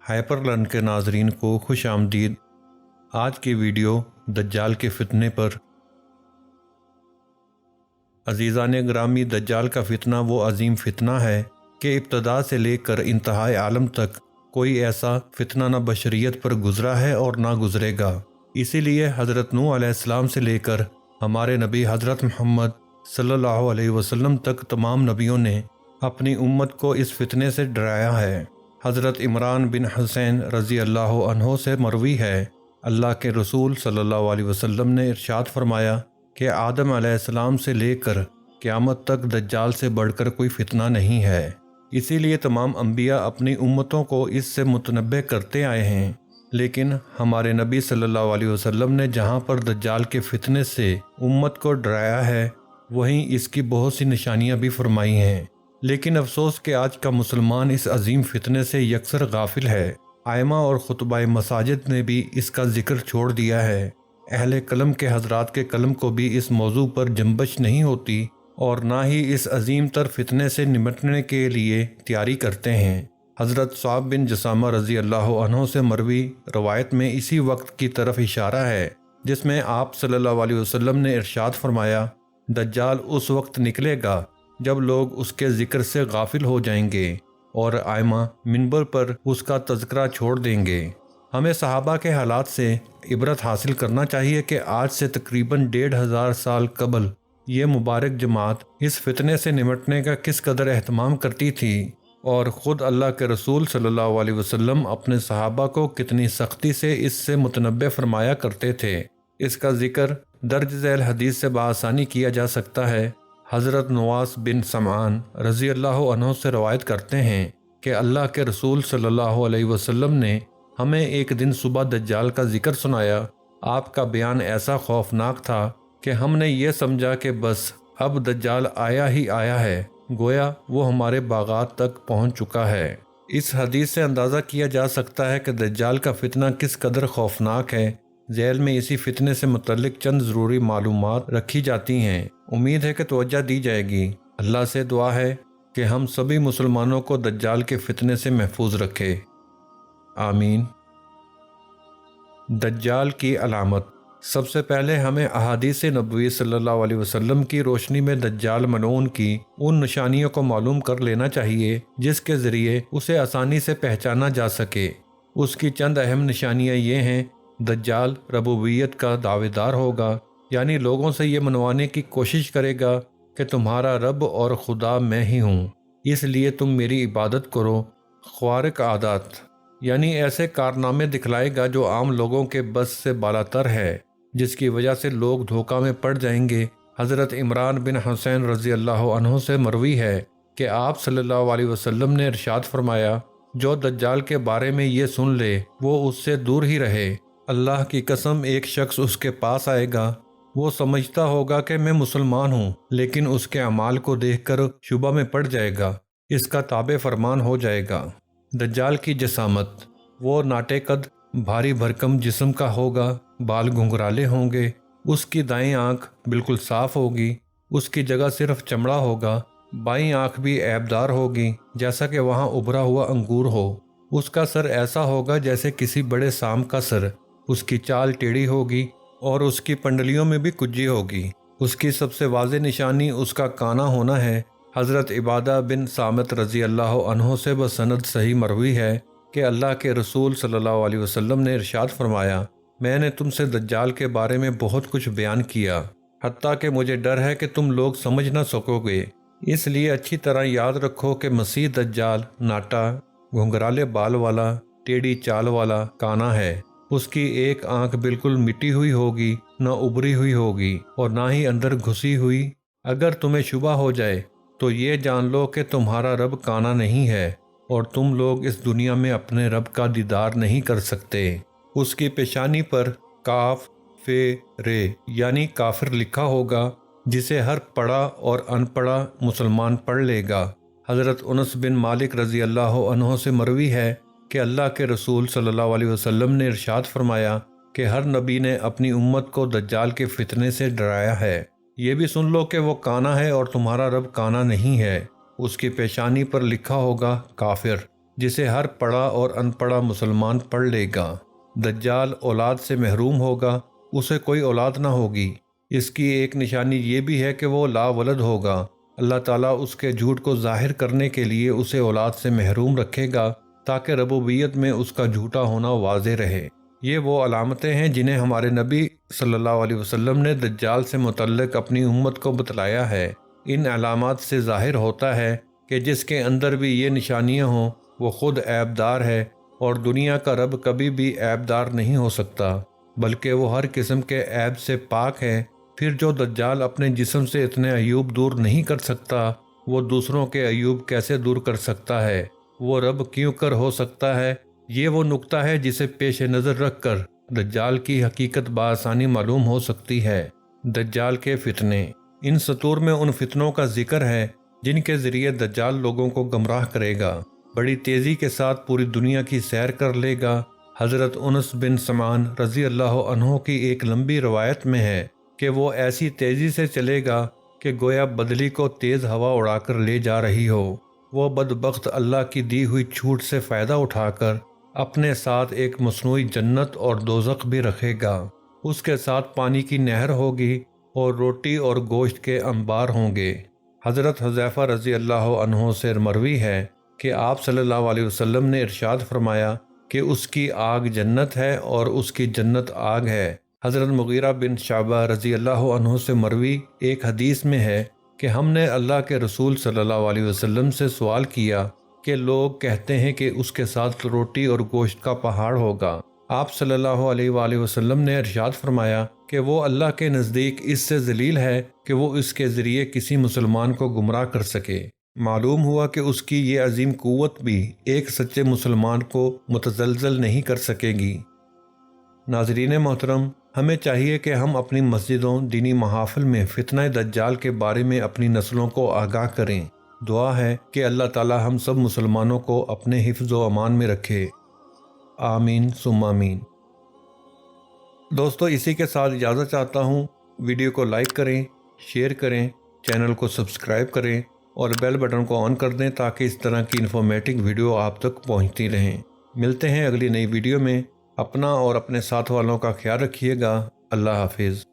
Hyper learn کے ناظرین کو خوش آمدید۔ آج کی ویڈیو دجال کے فتنے پر۔ عزیزان گرامی، دجال کا فتنہ وہ عظیم فتنہ ہے کہ ابتدا سے لے کر انتہائی عالم تک کوئی ایسا فتنہ نہ بشریت پر گزرا ہے اور نہ گزرے گا۔ اسی لیے حضرت نوح علیہ السلام سے لے کر ہمارے نبی حضرت محمد صلی اللہ علیہ وسلم تک تمام نبیوں نے اپنی امت کو اس فتنے سے ڈرایا ہے۔ حضرت عمران بن حسین رضی اللہ عنہ سے مروی ہے، اللہ کے رسول صلی اللہ علیہ وسلم نے ارشاد فرمایا کہ آدم علیہ السلام سے لے کر قیامت تک دجال سے بڑھ کر کوئی فتنہ نہیں ہے۔ اسی لیے تمام انبیاء اپنی امتوں کو اس سے متنبہ کرتے آئے ہیں، لیکن ہمارے نبی صلی اللہ علیہ وسلم نے جہاں پر دجال کے فتنے سے امت کو ڈرایا ہے، وہیں اس کی بہت سی نشانیاں بھی فرمائی ہیں۔ لیکن افسوس کہ آج کا مسلمان اس عظیم فتنے سے یکسر غافل ہے۔ ائمہ اور خطبہ مساجد نے بھی اس کا ذکر چھوڑ دیا ہے۔ اہل قلم کے حضرات کے قلم کو بھی اس موضوع پر جنبش نہیں ہوتی اور نہ ہی اس عظیم تر فتنے سے نمٹنے کے لیے تیاری کرتے ہیں۔ حضرت صعب بن جسامہ رضی اللہ عنہ سے مروی روایت میں اسی وقت کی طرف اشارہ ہے جس میں آپ صلی اللہ علیہ وسلم نے ارشاد فرمایا، دجال اس وقت نکلے گا جب لوگ اس کے ذکر سے غافل ہو جائیں گے اور ائمہ منبر پر اس کا تذکرہ چھوڑ دیں گے۔ ہمیں صحابہ کے حالات سے عبرت حاصل کرنا چاہیے کہ آج سے تقریباً 1500 سال قبل یہ مبارک جماعت اس فتنے سے نمٹنے کا کس قدر اہتمام کرتی تھی، اور خود اللہ کے رسول صلی اللہ علیہ وسلم اپنے صحابہ کو کتنی سختی سے اس سے متنبہ فرمایا کرتے تھے۔ اس کا ذکر درج ذیل حدیث سے بآسانی کیا جا سکتا ہے۔ حضرت نواس بن سمعان رضی اللہ عنہ سے روایت کرتے ہیں کہ اللہ کے رسول صلی اللہ علیہ وسلم نے ہمیں ایک دن صبح دجال کا ذکر سنایا۔ آپ کا بیان ایسا خوفناک تھا کہ ہم نے یہ سمجھا کہ بس اب دجال آیا ہی آیا ہے، گویا وہ ہمارے باغات تک پہنچ چکا ہے۔ اس حدیث سے اندازہ کیا جا سکتا ہے کہ دجال کا فتنہ کس قدر خوفناک ہے۔ ذیل میں اسی فتنے سے متعلق چند ضروری معلومات رکھی جاتی ہیں، امید ہے کہ توجہ دی جائے گی۔ اللہ سے دعا ہے کہ ہم سبھی مسلمانوں کو دجال کے فتنے سے محفوظ رکھے، آمین۔ دجال کی علامت۔ سب سے پہلے ہمیں احادیث نبوی صلی اللہ علیہ وسلم کی روشنی میں دجال ملعون کی ان نشانیوں کو معلوم کر لینا چاہیے جس کے ذریعے اسے آسانی سے پہچانا جا سکے۔ اس کی چند اہم نشانیاں یہ ہیں: دجال ربوبیت کا دعوے دار ہوگا، یعنی لوگوں سے یہ منوانے کی کوشش کرے گا کہ تمہارا رب اور خدا میں ہی ہوں، اس لیے تم میری عبادت کرو۔ خوارق عادات، یعنی ایسے کارنامے دکھلائے گا جو عام لوگوں کے بس سے بالاتر ہے، جس کی وجہ سے لوگ دھوکہ میں پڑ جائیں گے۔ حضرت عمران بن حسین رضی اللہ عنہ سے مروی ہے کہ آپ صلی اللہ علیہ وسلم نے ارشاد فرمایا، جو دجال کے بارے میں یہ سن لے وہ اس سے دور ہی رہے۔ اللہ کی قسم، ایک شخص اس کے پاس آئے گا، وہ سمجھتا ہوگا کہ میں مسلمان ہوں، لیکن اس کے اعمال کو دیکھ کر شبہ میں پڑ جائے گا، اس کا تابع فرمان ہو جائے گا۔ دجال کی جسامت۔ وہ ناٹے قد، بھاری بھرکم جسم کا ہوگا، بال گھنگرالے ہوں گے، اس کی دائیں آنکھ بالکل صاف ہوگی، اس کی جگہ صرف چمڑا ہوگا، بائیں آنکھ بھی عیبدار ہوگی جیسا کہ وہاں ابھرا ہوا انگور ہو، اس کا سر ایسا ہوگا جیسے کسی بڑے سام کا سر، اس کی چال ٹیڑھی ہوگی اور اس کی پنڈلیوں میں بھی کجی ہوگی۔ اس کی سب سے واضح نشانی اس کا کانا ہونا ہے۔ حضرت عبادہ بن صامت رضی اللہ عنہ سے بسند صحیح مروی ہے کہ اللہ کے رسول صلی اللہ علیہ وسلم نے ارشاد فرمایا، میں نے تم سے دجال کے بارے میں بہت کچھ بیان کیا، حتیٰ کہ مجھے ڈر ہے کہ تم لوگ سمجھ نہ سکو گے، اس لیے اچھی طرح یاد رکھو کہ مسیح دجال ناٹا، گھنگرالے بال والا، ٹیڑھی چال والا کانا ہے۔ اس کی ایک آنکھ بالکل مٹی ہوئی ہوگی، نہ ابری ہوئی ہوگی اور نہ ہی اندر گھسی ہوئی۔ اگر تمہیں شبہ ہو جائے تو یہ جان لو کہ تمہارا رب کانا نہیں ہے اور تم لوگ اس دنیا میں اپنے رب کا دیدار نہیں کر سکتے۔ اس کی پیشانی پر کاف فے رے یعنی کافر لکھا ہوگا، جسے ہر پڑھا اور ان پڑھا مسلمان پڑھ لے گا۔ حضرت انس بن مالک رضی اللہ عنہ سے مروی ہے کہ اللہ کے رسول صلی اللہ علیہ وسلم نے ارشاد فرمایا کہ ہر نبی نے اپنی امت کو دجال کے فتنے سے ڈرایا ہے۔ یہ بھی سن لو کہ وہ کانا ہے اور تمہارا رب کانا نہیں ہے۔ اس کی پیشانی پر لکھا ہوگا کافر۔ جسے ہر پڑھا اور ان پڑھا مسلمان پڑھ لے گا۔ دجال اولاد سے محروم ہوگا، اسے کوئی اولاد نہ ہوگی۔ اس کی ایک نشانی یہ بھی ہے کہ وہ لا ولد ہوگا۔ اللہ تعالیٰ اس کے جھوٹ کو ظاہر کرنے کے لیے اسے اولاد سے محروم رکھے گا تاکہ ربوبیت میں اس کا جھوٹا ہونا واضح رہے۔ یہ وہ علامتیں ہیں جنہیں ہمارے نبی صلی اللہ علیہ وسلم نے دجال سے متعلق اپنی امت کو بتلایا ہے۔ ان علامات سے ظاہر ہوتا ہے کہ جس کے اندر بھی یہ نشانیاں ہوں وہ خود عیب دار ہے، اور دنیا کا رب کبھی بھی عیب دار نہیں ہو سکتا، بلکہ وہ ہر قسم کے عیب سے پاک ہے۔ پھر جو دجال اپنے جسم سے اتنے عیوب دور نہیں کر سکتا، وہ دوسروں کے عیوب کیسے دور کر سکتا ہے؟ وہ رب کیوں کر ہو سکتا ہے؟ یہ وہ نقطہ ہے جسے پیش نظر رکھ کر دجال کی حقیقت بآسانی معلوم ہو سکتی ہے۔ دجال کے فتنے۔ ان سطور میں ان فتنوں کا ذکر ہے جن کے ذریعے دجال لوگوں کو گمراہ کرے گا، بڑی تیزی کے ساتھ پوری دنیا کی سیر کر لے گا۔ حضرت انس بن سمان رضی اللہ عنہ کی ایک لمبی روایت میں ہے کہ وہ ایسی تیزی سے چلے گا کہ گویا بدلی کو تیز ہوا اڑا کر لے جا رہی ہو۔ وہ بدبخت اللہ کی دی ہوئی چھوٹ سے فائدہ اٹھا کر اپنے ساتھ ایک مصنوعی جنت اور دوزخ بھی رکھے گا۔ اس کے ساتھ پانی کی نہر ہوگی اور روٹی اور گوشت کے انبار ہوں گے۔ حضرت حذیفہ رضی اللہ عنہ سے مروی ہے کہ آپ صلی اللہ علیہ وسلم نے ارشاد فرمایا کہ اس کی آگ جنت ہے اور اس کی جنت آگ ہے۔ حضرت مغیرہ بن شعبہ رضی اللہ عنہ سے مروی ایک حدیث میں ہے کہ ہم نے اللہ کے رسول صلی اللہ علیہ وسلم سے سوال کیا کہ لوگ کہتے ہیں کہ اس کے ساتھ روٹی اور گوشت کا پہاڑ ہوگا۔ آپ صلی اللہ علیہ وآلہ وسلم نے ارشاد فرمایا کہ وہ اللہ کے نزدیک اس سے ذلیل ہے کہ وہ اس کے ذریعے کسی مسلمان کو گمراہ کر سکے۔ معلوم ہوا کہ اس کی یہ عظیم قوت بھی ایک سچے مسلمان کو متزلزل نہیں کر سکے گی۔ ناظرین محترم، ہمیں چاہیے کہ ہم اپنی مسجدوں، دینی محافل میں فتنہ دجال کے بارے میں اپنی نسلوں کو آگاہ کریں۔ دعا ہے کہ اللہ تعالی ہم سب مسلمانوں کو اپنے حفظ و امان میں رکھے۔ آمین ثم آمین۔ دوستو، اسی کے ساتھ اجازت چاہتا ہوں۔ ویڈیو کو لائک کریں، شیئر کریں، چینل کو سبسکرائب کریں اور بیل بٹن کو آن کر دیں تاکہ اس طرح کی انفارمیٹنگ ویڈیو آپ تک پہنچتی رہیں۔ ملتے ہیں اگلی نئی ویڈیو میں۔ اپنا اور اپنے ساتھ والوں کا خیال رکھیے گا۔ اللہ حافظ۔